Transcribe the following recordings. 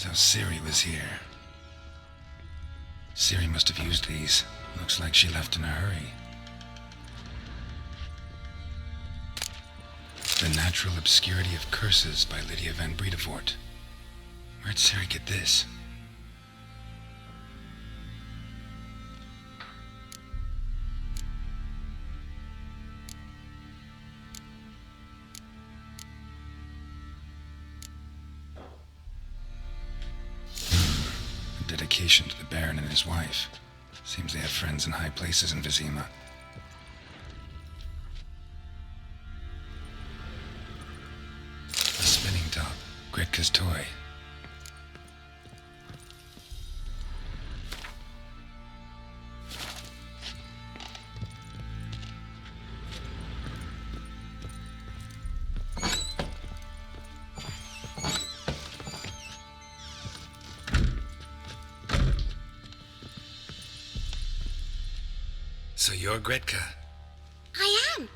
So Siri was here. Siri must have used these. Looks like she left in a hurry. The Natural Obscurity of Curses by Lydia van Bredevoort. Where'd Siri get this? A dedication to the Baron and his wife. Seems they have friends in high places in Vizima. A spinning top. Gretka's toy. So you're Gretka? I am.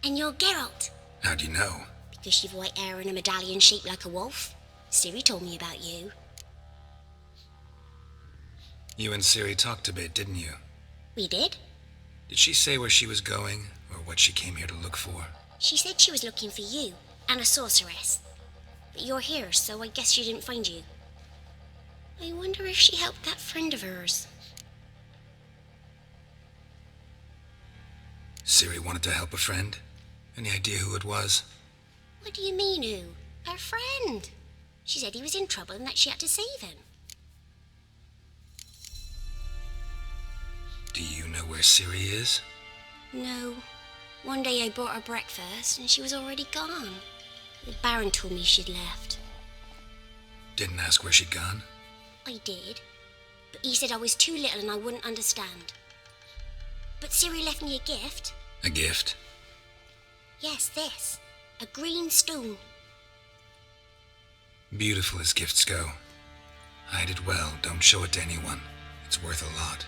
And you're Geralt. How do you know? Because you've white hair and a medallion shaped like a wolf. Siri told me about you. You and Siri talked a bit, didn't you? We did? Did she say where she was going, or what she came here to look for? She said she was looking for you and a sorceress. But you're here, so I guess she didn't find you. I wonder if she helped that friend of hers. Siri wanted to help a friend? Any idea who it was? What do you mean, who? Her friend. She said he was in trouble and that she had to save him. Do you know where Siri is? No. One day I brought her breakfast and she was already gone. The Baron told me she'd left. Didn't ask where she'd gone? I did. But he said I was too little and I wouldn't understand. But Siri left me a gift. A gift? Yes, this. A green stone. Beautiful as gifts go. Hide it well, don't show it to anyone. It's worth a lot.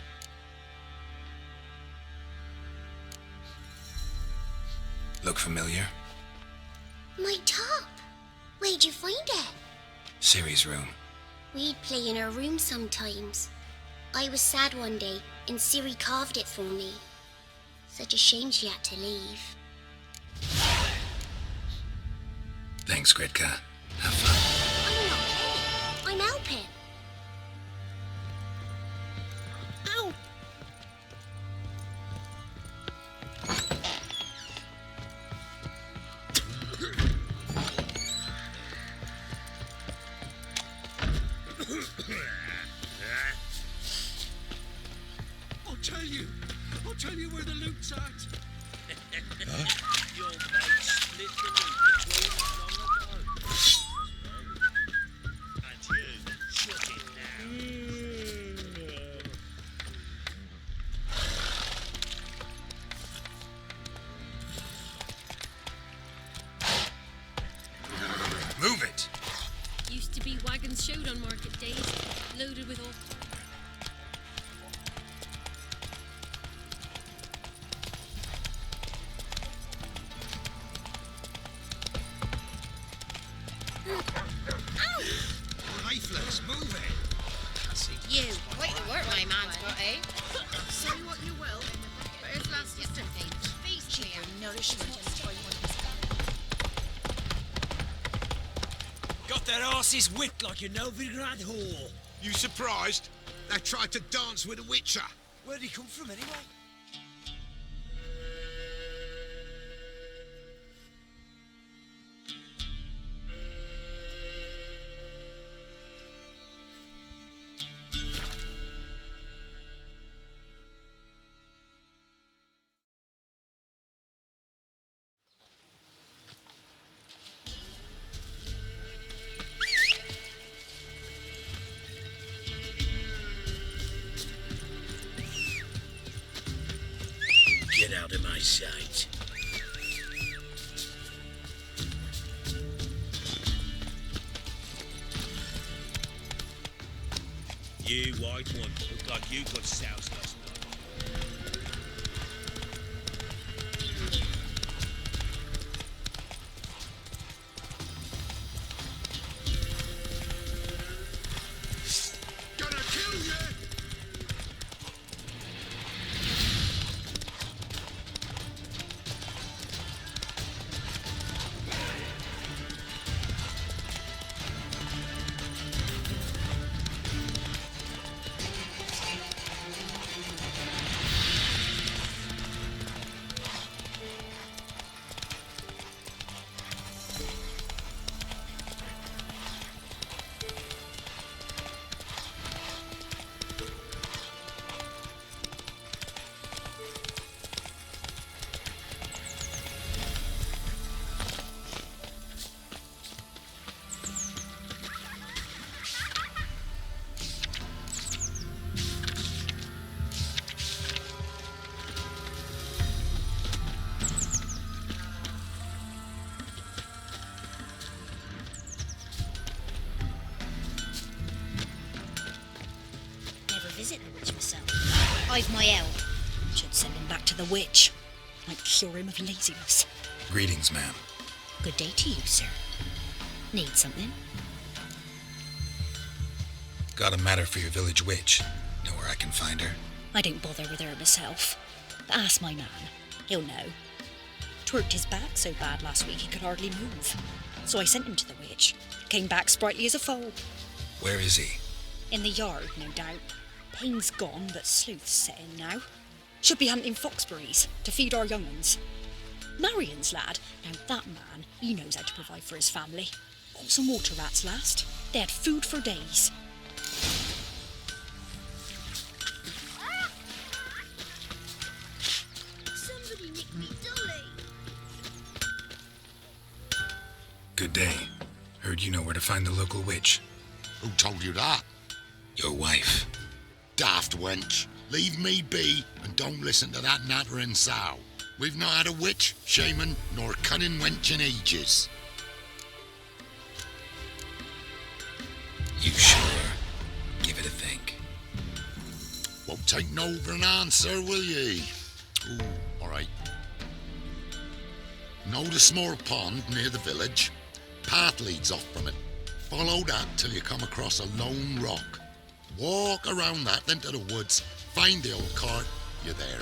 Look familiar? My top. Where'd you find it? Siri's room. We'd play in her room sometimes. I was sad one day and Siri carved it for me. Such a shame she had to leave. Thanks, Gretka. Have fun. I'm not playing. I'm helping. Ow! I'll tell you where the loot's at. Your mate split the loot between us long ago. And you shook it now. Move it! Used to be wagons showed on market days, loaded with all... Lifeless, move it. You, quite the work my man's got, eh? Say what you will, but his last is to feast me on nourishment and Got their asses whipped like a Novigrad whore. You surprised? They tried to dance with a witcher. Where'd he come from anyway? Get out of my sight. You white one, look like you got soused last night. visit the witch myself. I've my help. Should send him back to the witch. Might cure him of laziness. Greetings, ma'am. Good day to you, sir. Need something? Got a matter for your village witch. Know where I can find her? I don't bother with her myself. But ask my man. He'll know. Twerked his back so bad last week he could hardly move. So I sent him to the witch. Came back sprightly as a foal. Where is he? In the yard, no doubt. Pain's gone, but sleuth's set in now. Should be hunting foxberries to feed our young uns. Marion's lad, now that man, he knows how to provide for his family. Got some water rats last. They had food for days. Somebody nicked me dolly. Good day. Heard you know where to find the local witch. Who told you that? Your wife. Daft wench. Leave me be and don't listen to that nattering sow. We've not had a witch, shaman, nor cunning wench in ages. You sure? Give it a think. Won't take no for an answer, will ye? Ooh, alright. Know the small pond near the village? Path leads off from it. Follow that till you come across a lone rock. Walk around that, then to the woods. Find the old cart. You're there.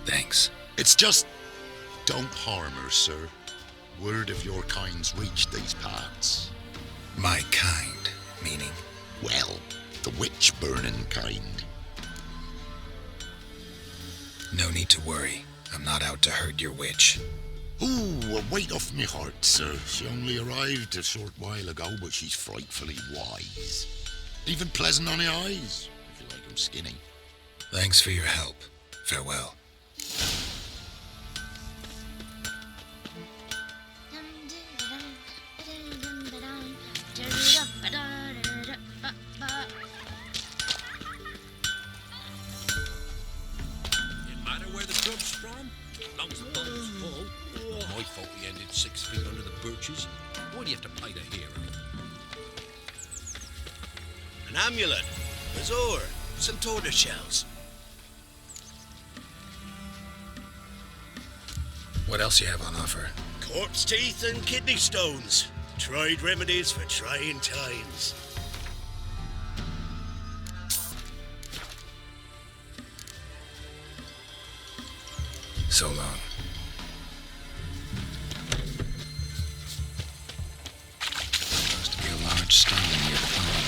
Thanks. It's just... don't harm her, sir. Word of your kind's reached these parts. My kind, meaning? Well, the witch-burning kind. No need to worry. I'm not out to hurt your witch. Ooh, a weight off me heart, sir. She only arrived a short while ago, but she's frightfully wise. Even pleasant on the eyes, if you like 'em skinny. Thanks for your help. Farewell. Didn't matter where the grub's from, as long as the bowl's full. My fault we ended 6 feet under the birches. Why do you have to play the hero? An amulet, bazaar, some tortoise shells. What else you have on offer? Corpse teeth and kidney stones. Tried remedies for trying times. So long. Supposed to be a large stone near the pond.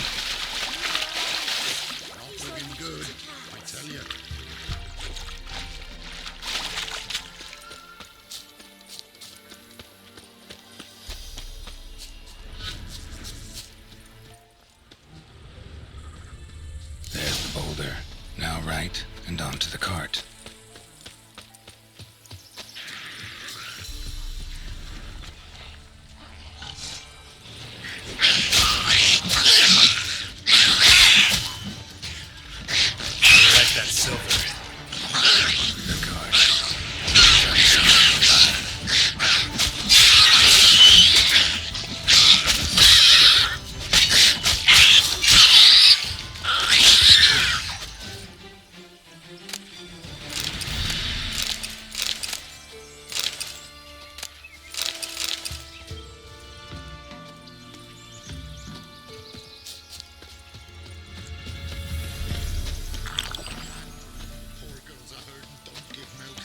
Not looking good, I tell you. There's the boulder. Now right, and onto the cart. Like that silver. The cart. Poor girls I heard and don't give milk.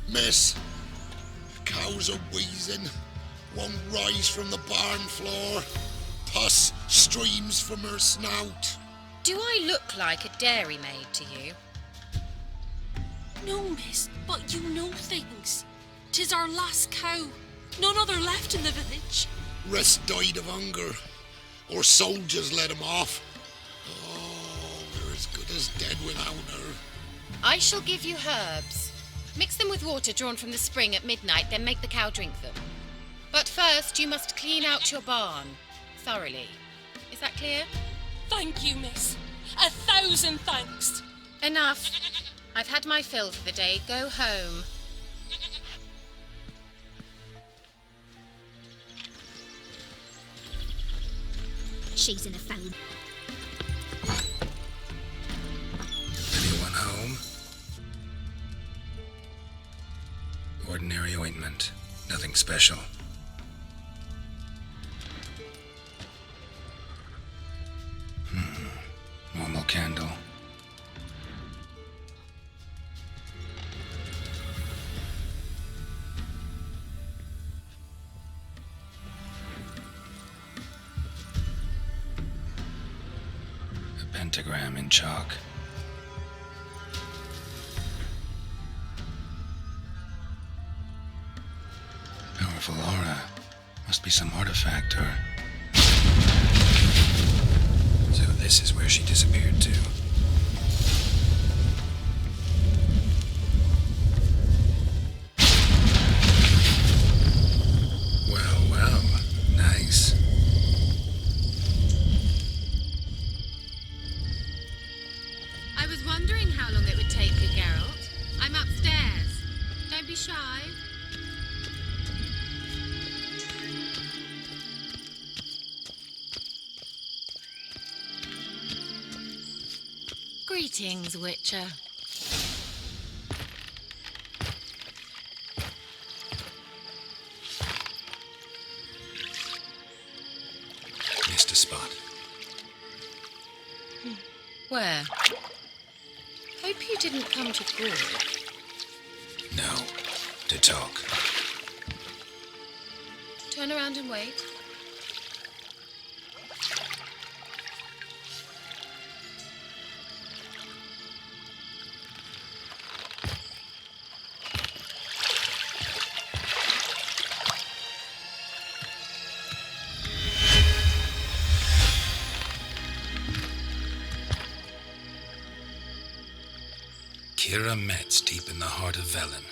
Miss, cows are wheezing, won't rise from the barn floor. Pus streams from her snout. Do I look like a dairymaid to you? No, miss, but you know things. 'Tis our last cow. None other left in the village. Rest died of hunger, or soldiers let him off. Oh, we're as good as dead without her. I shall give you herbs. Mix them with water drawn from the spring at midnight, then make the cow drink them. But first, you must clean out your barn thoroughly. Is that clear? Thank you, miss. 1,000 thanks. Enough. I've had my fill for the day. Go home. She's in a phone. ordinary ointment. Nothing special. Normal candle. A pentagram in chalk. Powerful aura. Must be some artifact or... So this is where she disappeared to. Well, well. Nice. I was wondering how long it would take you, Geralt. I'm upstairs. Don't be shy. Greetings, Witcher. Missed a spot. Where? Hope you didn't come to call. No. To talk. Turn around and wait. Keira Metz deep in the heart of Velen.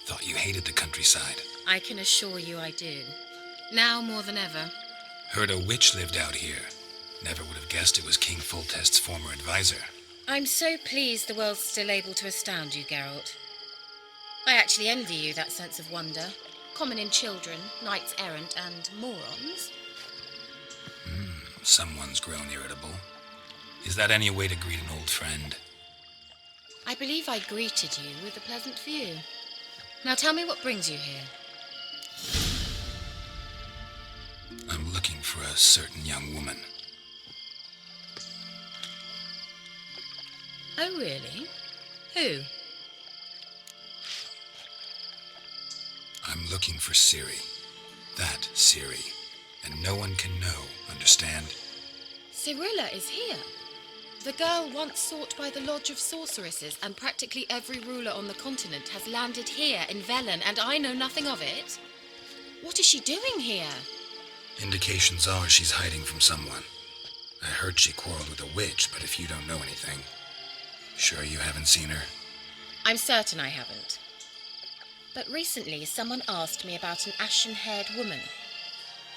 Thought you hated the countryside. I can assure you I do. Now more than ever. Heard a witch lived out here. Never would have guessed it was King Foltest's former advisor. I'm so pleased the world's still able to astound you, Geralt. I actually envy you that sense of wonder. Common in children, knights errant, and morons. Someone's grown irritable. Is that any way to greet an old friend? I believe I greeted you with a pleasant view. Now tell me what brings you here. I'm looking for a certain young woman. Oh, really? Who? I'm looking for Ciri. That Ciri. And no one can know, understand? Cirilla is here. The girl once sought by the Lodge of Sorceresses, and practically every ruler on the continent has landed here in Velen, and I know nothing of it. What is she doing here? Indications are she's hiding from someone. I heard she quarreled with a witch, but if you don't know anything, sure you haven't seen her? I'm certain I haven't. But recently someone asked me about an ashen-haired woman.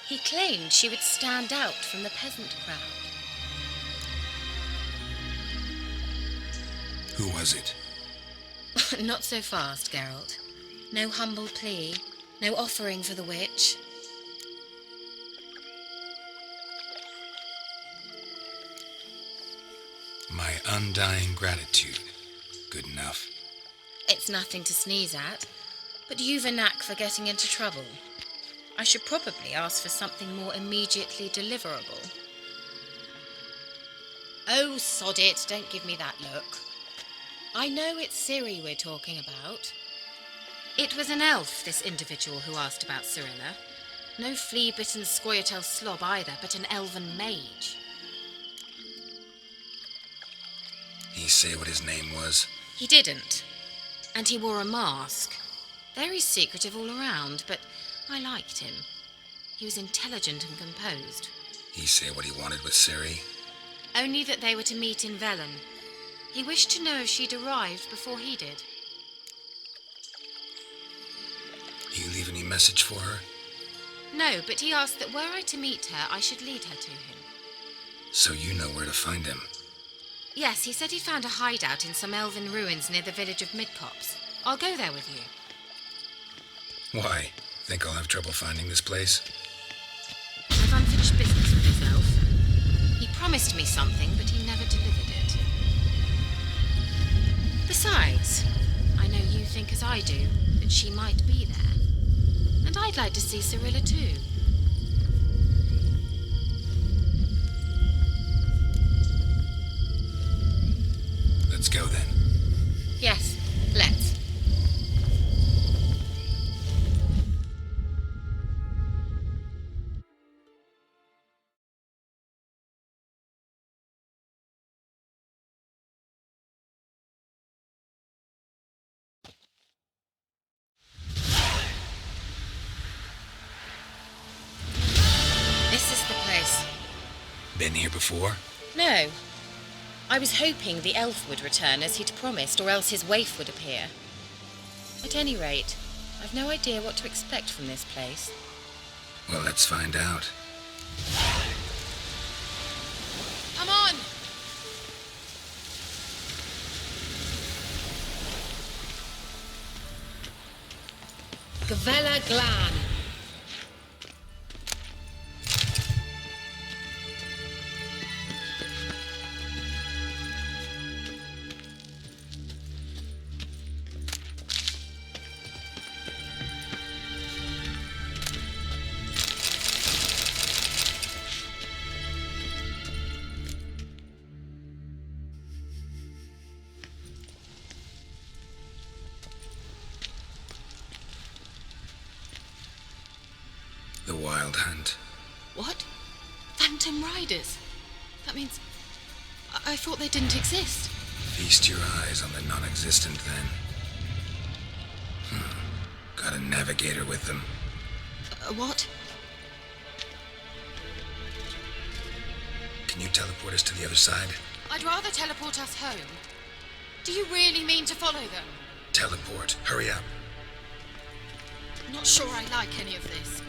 He claimed she would stand out from the peasant crowd. Who was it? Not so fast, Geralt. No humble plea, no offering for the witch. My undying gratitude. Good enough. It's nothing to sneeze at, but you've a knack for getting into trouble. I should probably ask for something more immediately deliverable. Oh, sod it, don't give me that look. I know it's Ciri we're talking about. It was an elf, this individual who asked about Cirilla. No flea-bitten Scoia'tael slob either, but an elven mage. He say what his name was? He didn't. And he wore a mask. Very secretive all around, but I liked him. He was intelligent and composed. He say what he wanted with Ciri? Only that they were to meet in Velen. He wished to know if she'd arrived before he did. You leave any message for her? No, but he asked that were I to meet her, I should lead her to him. So you know where to find him? Yes, he said he found a hideout in some elven ruins near the village of Midcopse. I'll go there with you. Why? Think I'll have trouble finding this place? I've unfinished business with this elf. He promised me something, but he never delivered it. Besides, I know you think as I do, that that she might be there. And I'd like to see Cyrilla too. Let's go then. Yes, let's. This is the place. Been here before? No. I was hoping the elf would return as he'd promised, or else his waif would appear. At any rate, I've no idea what to expect from this place. Well, let's find out. Come on! Gavella Glan. The Wild Hunt. What? Phantom Riders? That means... I thought they didn't exist. Feast your eyes on the non-existent, then. Got a navigator with them. What? Can you teleport us to the other side? I'd rather teleport us home. Do you really mean to follow them? Teleport. Hurry up. Not sure I like any of this.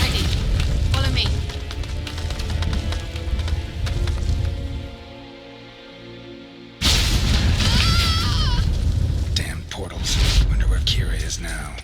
Ready. Follow me. Damn portals. Wonder where Keira is now.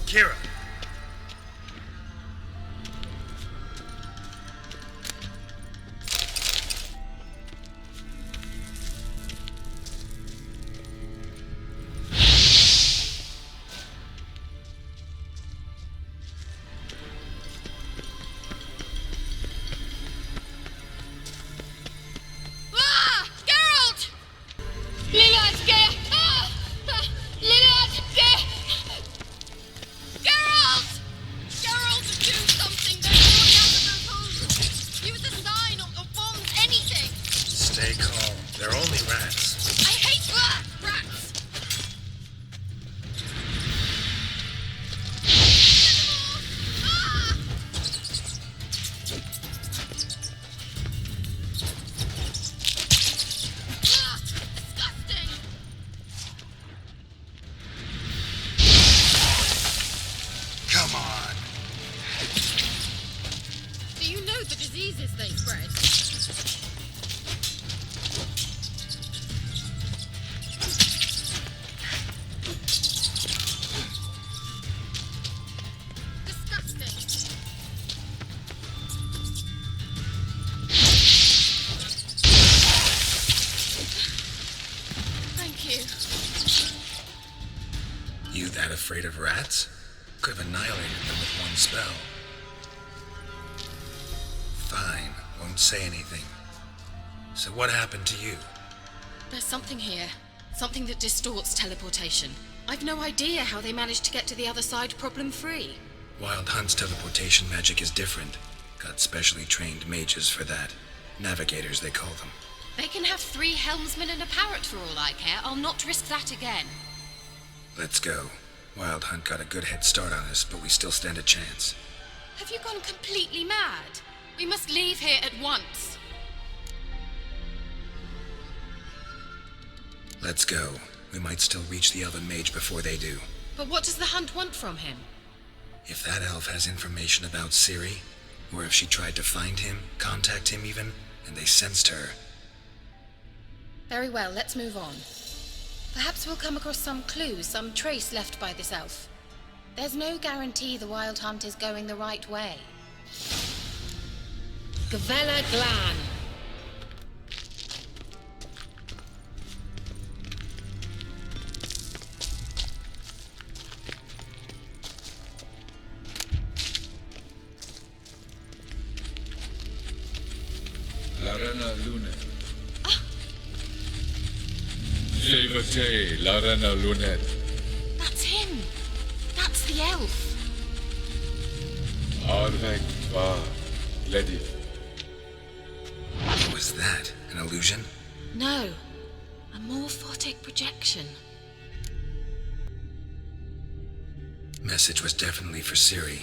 Keira! Geralt! You that afraid of rats? Could have annihilated them with one spell. Fine, won't say anything. So what happened to you? There's something here. Something that distorts teleportation. I've no idea how they managed to get to the other side problem-free. Wild Hunt's teleportation magic is different. Got specially trained mages for that. Navigators, they call them. They can have 3 helmsmen and a parrot for all I care. I'll not risk that again. Let's go. Wild Hunt got a good head start on us, but we still stand a chance. Have you gone completely mad? We must leave here at once. Let's go. We might still reach the elven mage before they do. But what does the Hunt want from him? If that elf has information about Ciri, or if she tried to find him, contact him even, and they sensed her. Very well, let's move on. Perhaps we'll come across some clues, some trace left by this elf. There's no guarantee the Wild Hunt is going the right way. Gavella Glan. Larena Lunet. Levate, Larena Lunet. That's him. That's the elf. Arvek va Ledi. What was that? An illusion? No. A morphotic projection. Message was definitely for Ciri,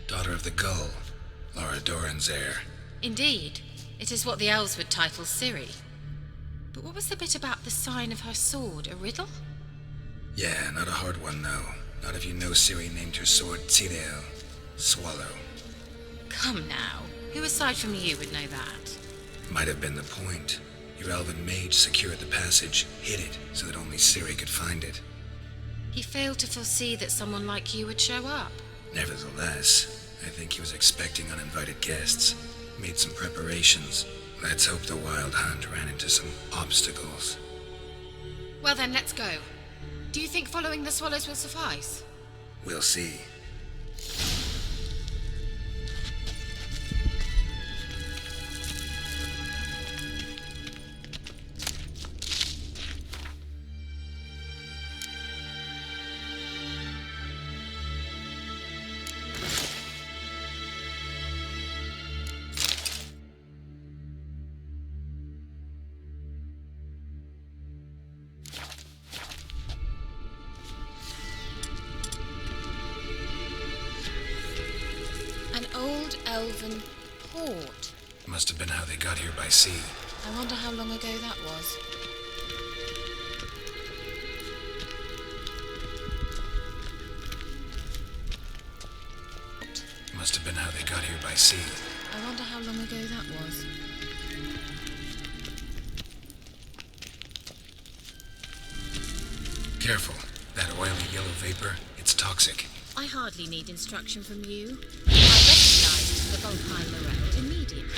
daughter of the Gull, Lara Doran's heir. Indeed. It is what the elves would title Ciri. But what was the bit about the sign of her sword? A riddle? Yeah, not a hard one, though. Not if you know Ciri named her sword Tirel, Swallow. Come now. Who aside from you would know that? Might have been the point. Your elven mage secured the passage, hid it, so that only Ciri could find it. He failed to foresee that someone like you would show up. Nevertheless, I think he was expecting uninvited guests. Made some preparations. Let's hope the Wild Hunt ran into some obstacles. Well then, let's go. Do you think following the swallows will suffice? We'll see. An old elven port. Must have been how they got here by sea. I wonder how long ago that was. Must have been how they got here by sea. I wonder how long ago that was. Careful. That oily yellow vapor, it's toxic. I hardly need instruction from you. I recognized the Volkheim Morel immediately.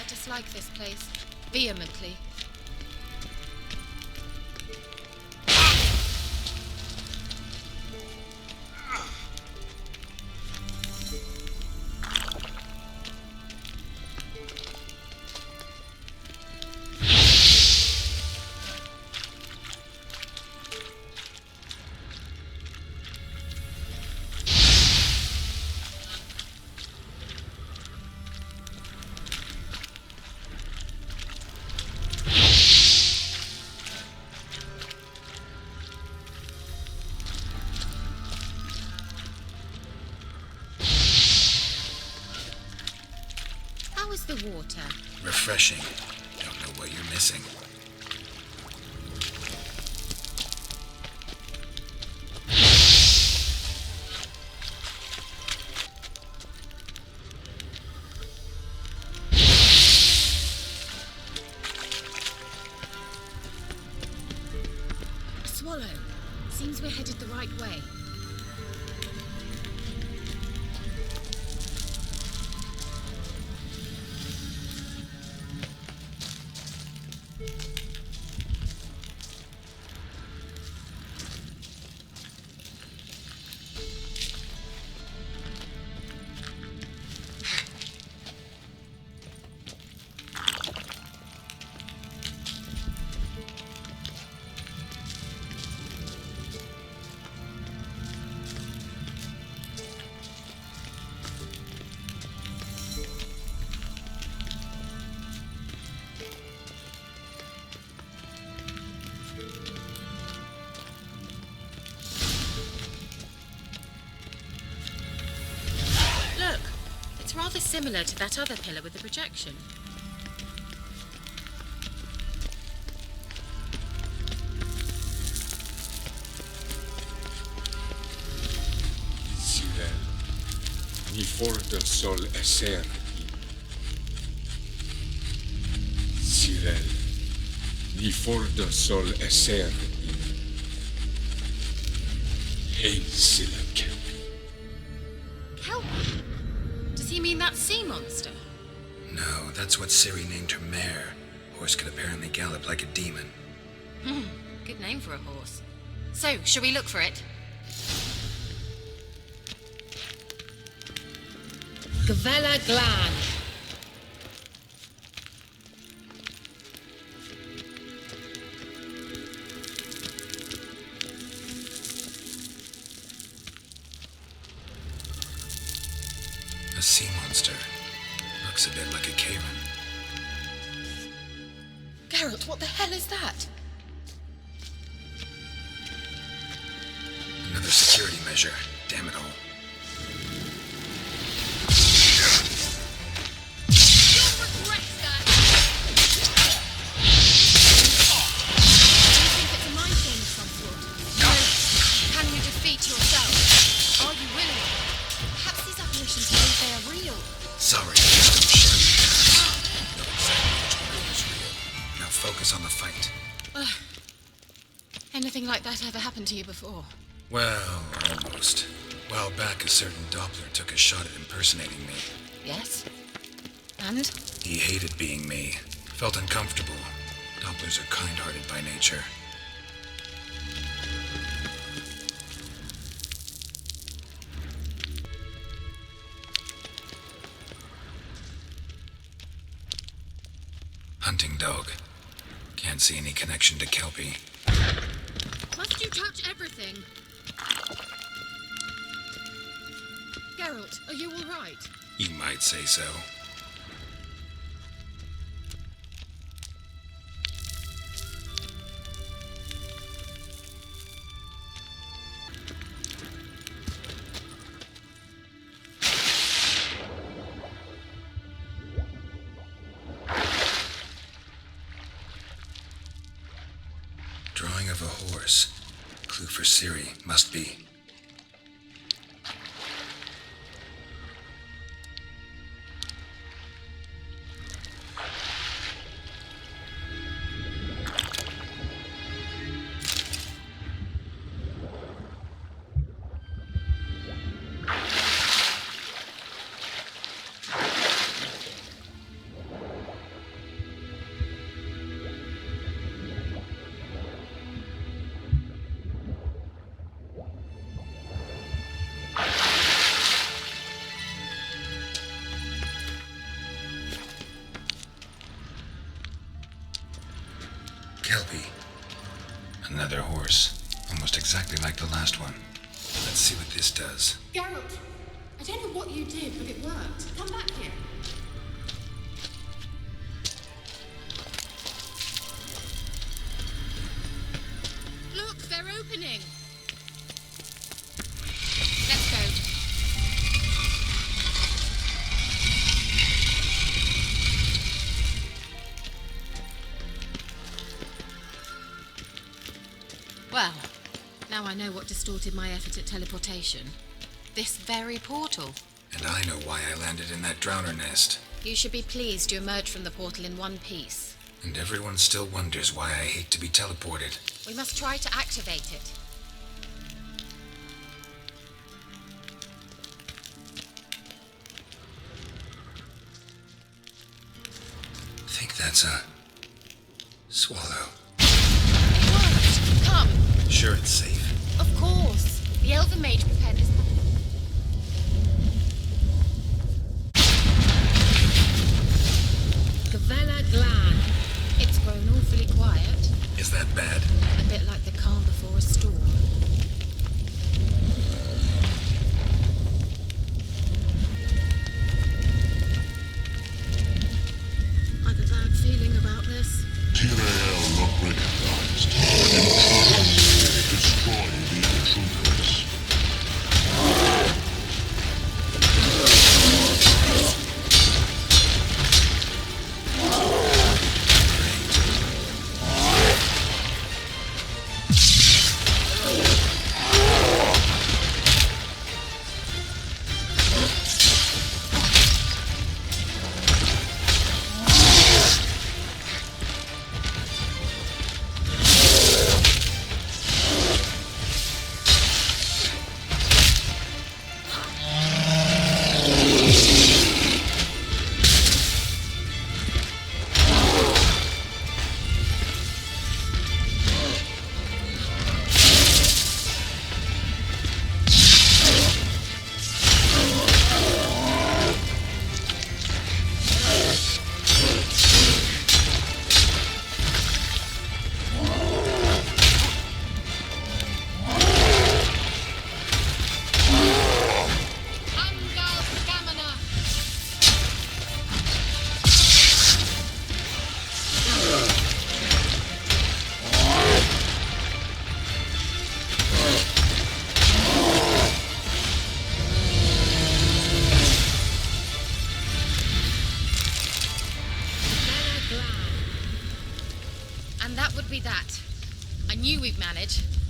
Dislike this place vehemently. the water. Refreshing. Don't know what you're missing. A swallow. Seems we're headed the right way. Rather similar to that other pillar with the projection. Sirel, ni for del sol esser. Sirel, ni for del sol esser. Hey, Silk. Help! Does he mean that sea monster? No, that's what Ciri named her mare. Horse could apparently gallop like a demon. Good name for a horse. So, shall we look for it? Gvella Glan. A sea monster. Looks a bit like a Keira. Geralt, what the hell is that? Another security measure. Damn it all. You'll regret that! Do you think it's a mind game of some sort? No. Can you defeat yourself? Are you willing? Perhaps these apparitions believe they are real. Sorry, just don't shout. Know exactly which one is real. Now focus on the fight. Anything like that ever happened to you before? Well, almost. A while back, a certain Doppler took a shot at impersonating me. Yes? And? He hated being me. Felt uncomfortable. Dopplers are kind-hearted by nature. Hunting dog. Can't see any connection to Kelpie. Must you touch everything? Geralt, are you all right? You might say so. Drawing of a horse. Clue for Ciri, must be. Kelpie. Another horse. Almost exactly like the last one. Let's see what this does. Geralt, I don't know what you did, but it worked. Come back here. Look, they're opening. Let's go. know what distorted my effort at teleportation. This very portal. And I know why I landed in that drowner nest. You should be pleased you emerged from the portal in one piece. And everyone still wonders why I hate to be teleported. We must try to activate it. I think that's a swallow. It worked! Come! Sure it's safe. Of course. The Elven Mage prepared this. Gavella Glan. It's grown awfully quiet. Is that bad? A bit like the calm before a storm. I've a bad feeling about this. Keira not recognized. Intruder destroy the intruders.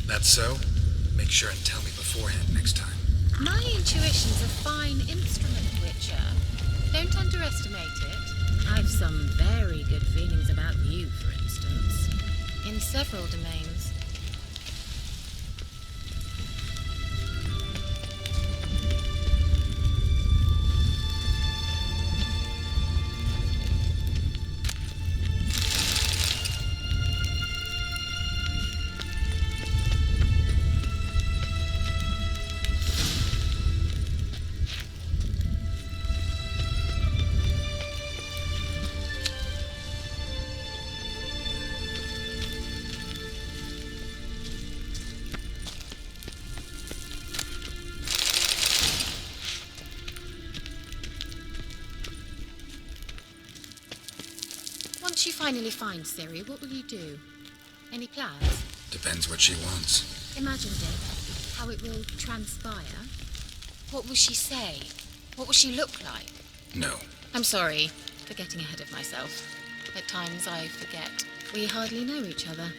That's so? Make sure and tell me beforehand next time. My intuition's a fine instrument, Witcher. Don't underestimate it. I've some very good feelings about you, for instance. In several domains. Once you finally find Ciri, what will you do? Any plans? Depends what she wants. Imagine, Dick, how it will transpire. What will she say? What will she look like? No. I'm sorry for getting ahead of myself. At times I forget. We hardly know each other.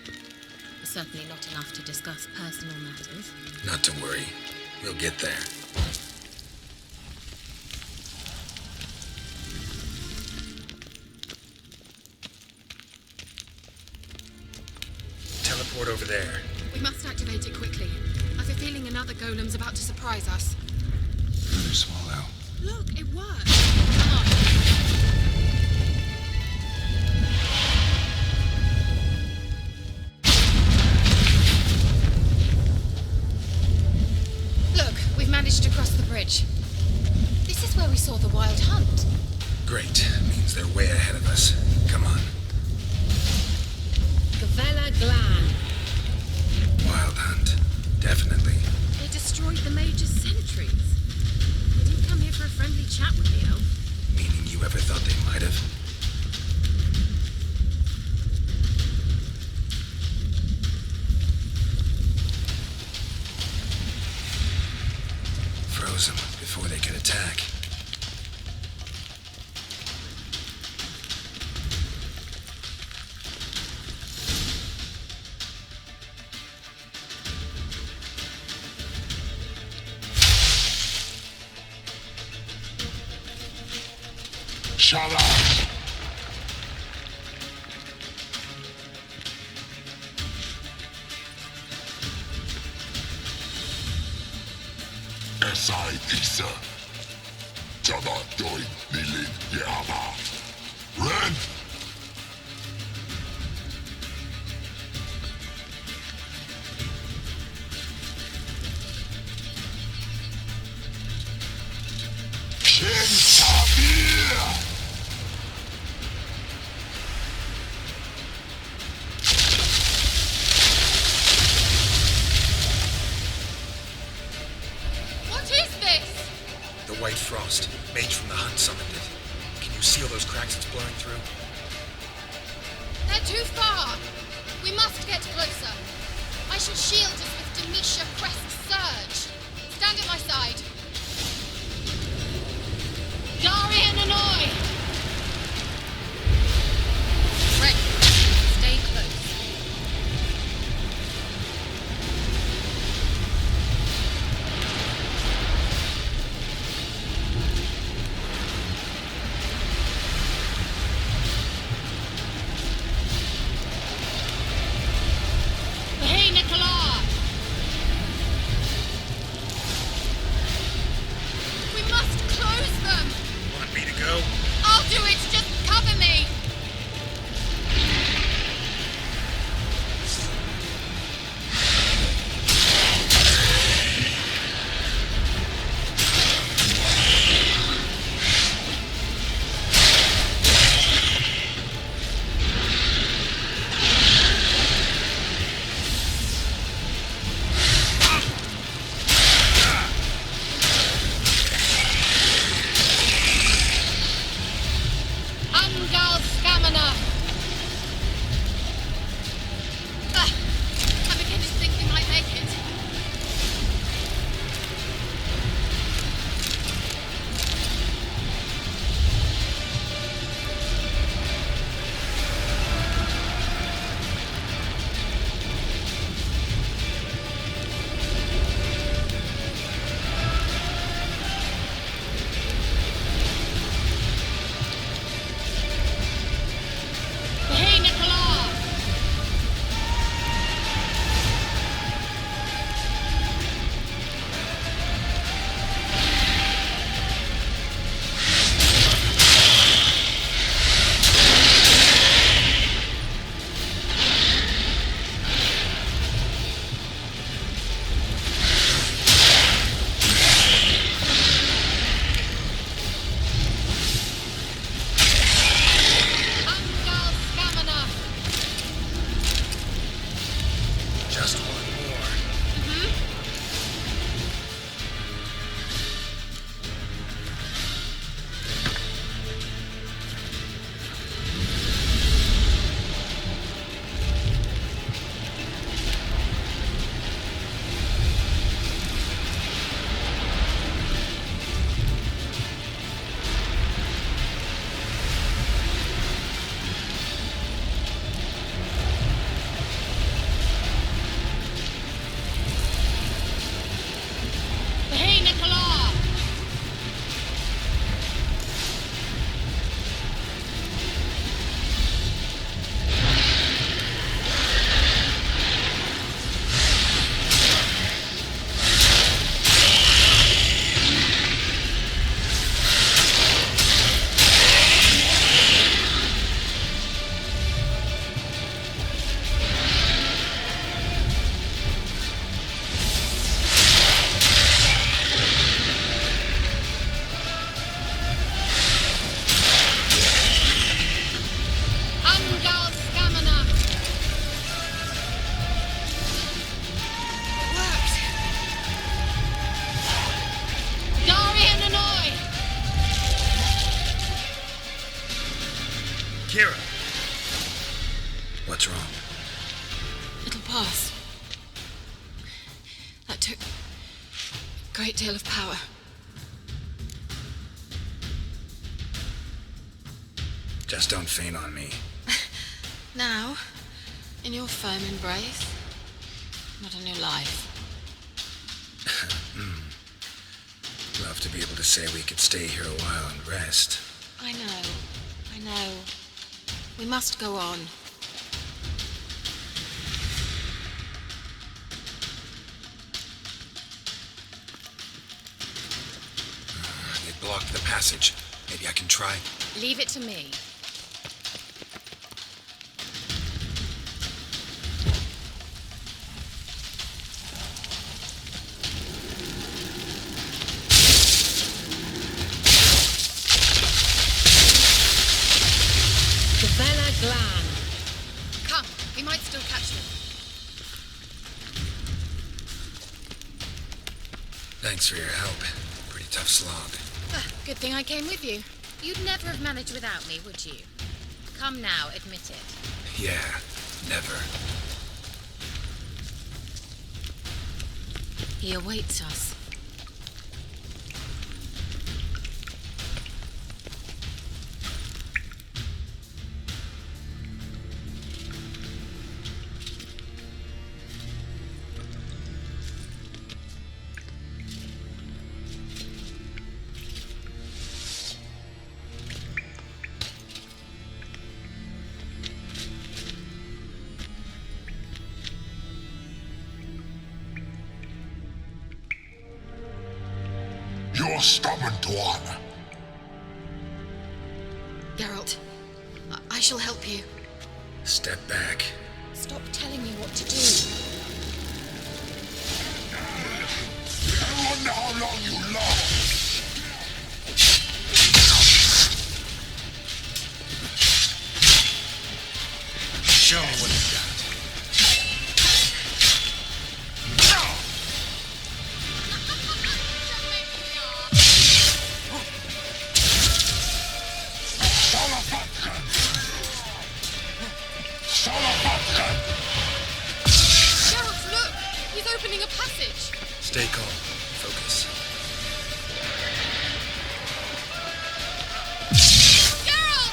Certainly not enough to discuss personal matters. Not to worry. We'll get there. Teleport over there. We must activate it quickly. I've a feeling another golem's about to surprise us. Another swallow. Look, it worked. Come on. Look, we've managed to cross the bridge. This is where we saw the wild hunt. Great. Means they're way ahead of us. Come on. Gavella Glan. Wild hunt. Definitely. They destroyed the Mage's sentries. They didn't come here for a friendly chat with the elf. Meaning you ever thought they might have? Froze them before they could attack. Shut up! Esai Isa. Jabba doin nilin yama. Ren! Ken Tabir! What is this? The white frost. Mage from the hunt summoned it. Can you see all those cracks it's blowing through? They're too far. We must get closer. I shall shield us with Demetia Crest's surge. Stand at my side. Darian Annoy! Ready. Stay close. Hey, Nicola! We must close them! Want me to go? I'll do it! Just cover me! Angal Stamina! I begin to think we might make it. Hey, Nicola! Angal Stamina! Just one more. Hey, Nicola! Angal Stamina! Worked! Darian Annoy! Keira! What's wrong? It'll pass. That took a great deal of power. Just don't faint on me. Now, in your firm embrace, not on your life. Love to be able to say we could stay here a while and rest. I know. We must go on. They blocked the passage. Maybe I can try. Leave it to me. Come, we might still catch them. Thanks for your help. Pretty tough slog. Good thing I came with you. You'd never have managed without me, would you? Come now, admit it. Yeah, never. He awaits us. You're stubborn, Tuan. Geralt, I shall help you. Step back. Stop telling me what to do. I wonder how long you last. Show me what you got. Geralt, look! He's opening a passage. Stay calm. Focus. Geralt! Geralt!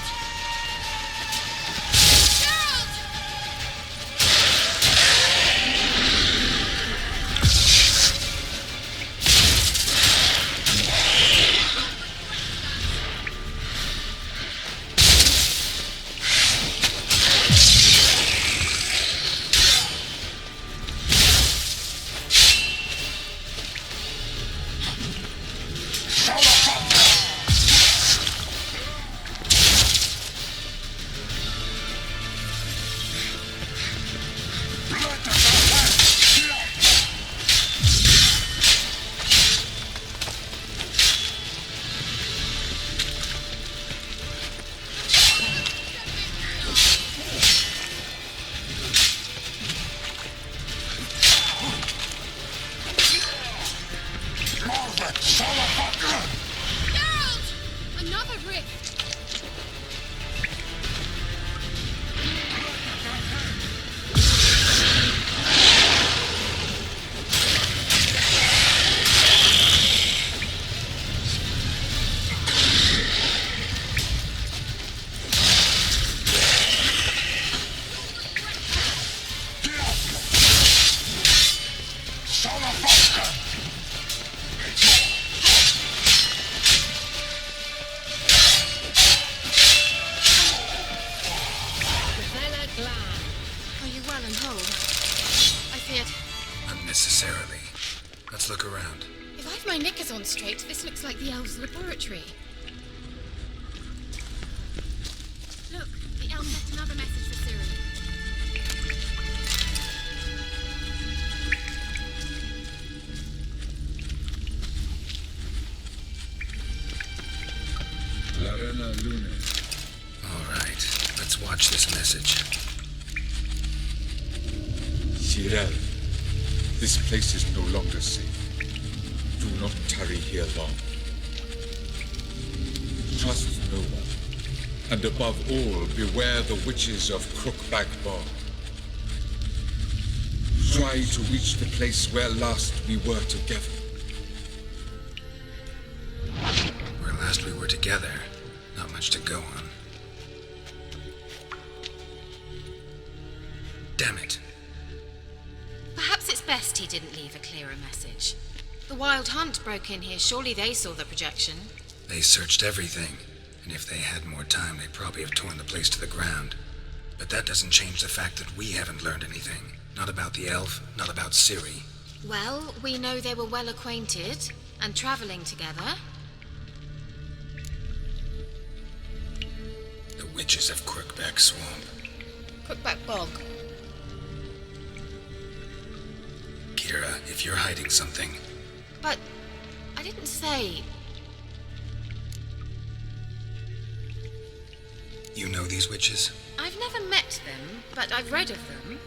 Geralt! Another rift! Are you well and whole? I feared. Unnecessarily. Let's look around. If I've my knickers on straight, this looks like the elves' laboratory. Look, the elf left another message for Ciri. Larena Lune. All right. Let's watch this message. Cyril, this place is no longer safe. Do not tarry here long. Trust no one. And above all, beware the witches of Crookback Bar. Try to reach the place where last we were together. Where last we were together. Not much to go on. Damn it. Perhaps it's best he didn't leave a clearer message. The Wild Hunt broke in here. Surely they saw the projection. They searched everything. and if they had more time, they'd probably have torn the place to the ground. But that doesn't change the fact that we haven't learned anything. Not about the elf, not about Ciri. Well, we know they were well acquainted and traveling together. The witches of Crookback Swamp. Crookback Bog. Keira, if you're hiding something... But I didn't say... You know these witches? I've never met them, but I've read of them.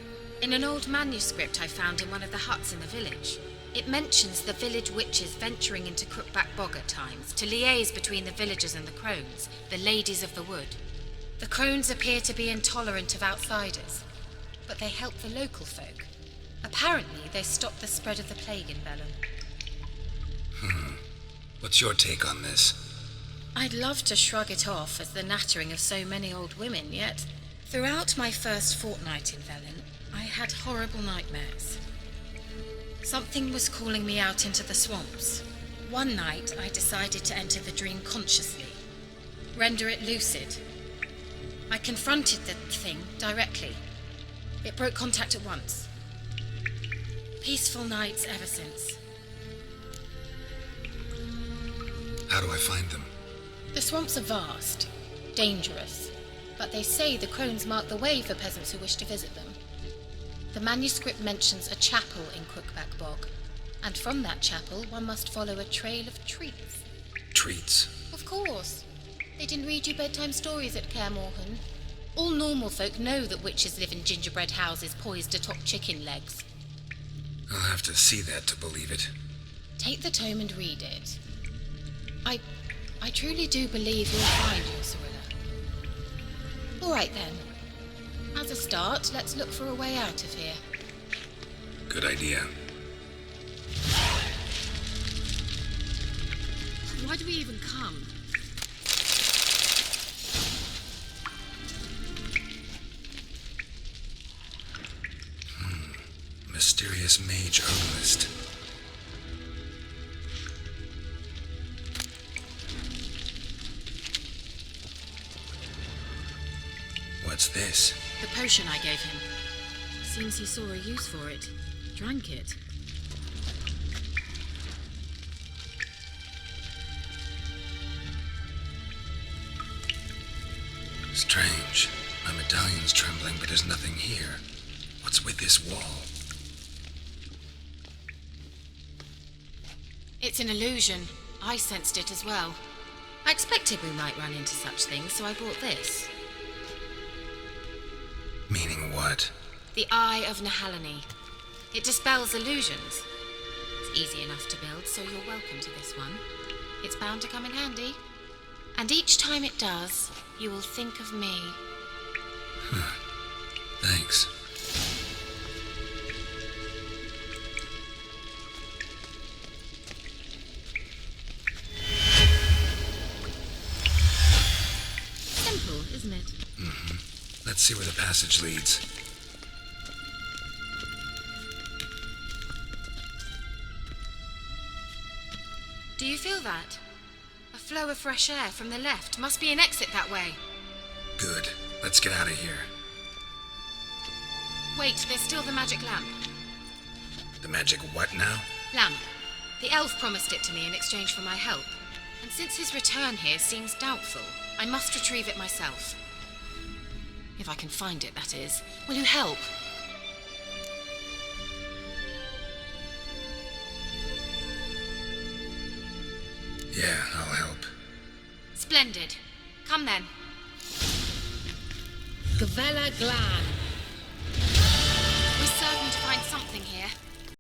In an old manuscript I found in one of the huts in the village. It mentions the village witches venturing into Crookback Bog at times to liaise between the villagers and the crones, the ladies of the wood. The crones appear to be intolerant of outsiders, but they help the local folk. Apparently, they stop the spread of the plague in Vellum. What's your take on this? I'd love to shrug it off as the nattering of so many old women, yet throughout my first fortnight in Vellum, I had horrible nightmares. Something was calling me out into the swamps. One night, I decided to enter the dream consciously, render it lucid. I confronted the thing directly. It broke contact at once. Peaceful nights ever since. How do I find them? The swamps are vast, dangerous, but they say the crones mark the way for peasants who wish to visit them. The manuscript mentions a chapel in Crookback Bog, and from that chapel one must follow a trail of treats. Treats? Of course. They didn't read you bedtime stories at Kaer Morhen. All normal folk know that witches live in gingerbread houses poised atop chicken legs. I'll have to see that to believe it. Take the tome and read it. I truly do believe you'll find your Cyrilla. All right then. As a start, let's look for a way out of here. Good idea. Why do we even come? Mysterious mage herbalist. What's this? The potion I gave him. Seems he saw a use for it. Drank it. Strange. My medallion's trembling, but there's nothing here. What's with this wall? It's an illusion. I sensed it as well. I expected we might run into such things, so I brought this. Meaning what? The Eye of Nehaleni. It dispels illusions. It's easy enough to build, so you're welcome to this one. It's bound to come in handy. And each time it does, you will think of me. Thanks. Simple, isn't it? Let's see where the passage leads. Do you feel that? A flow of fresh air from the left. Must be an exit that way. Good. Let's get out of here. Wait, there's still the magic lamp. The magic what now? Lamp. The elf promised it to me in exchange for my help. And since his return here seems doubtful, I must retrieve it myself. If I can find it, that is. Will you help? Yeah, I'll help. Splendid. Come then. Gavella Glan.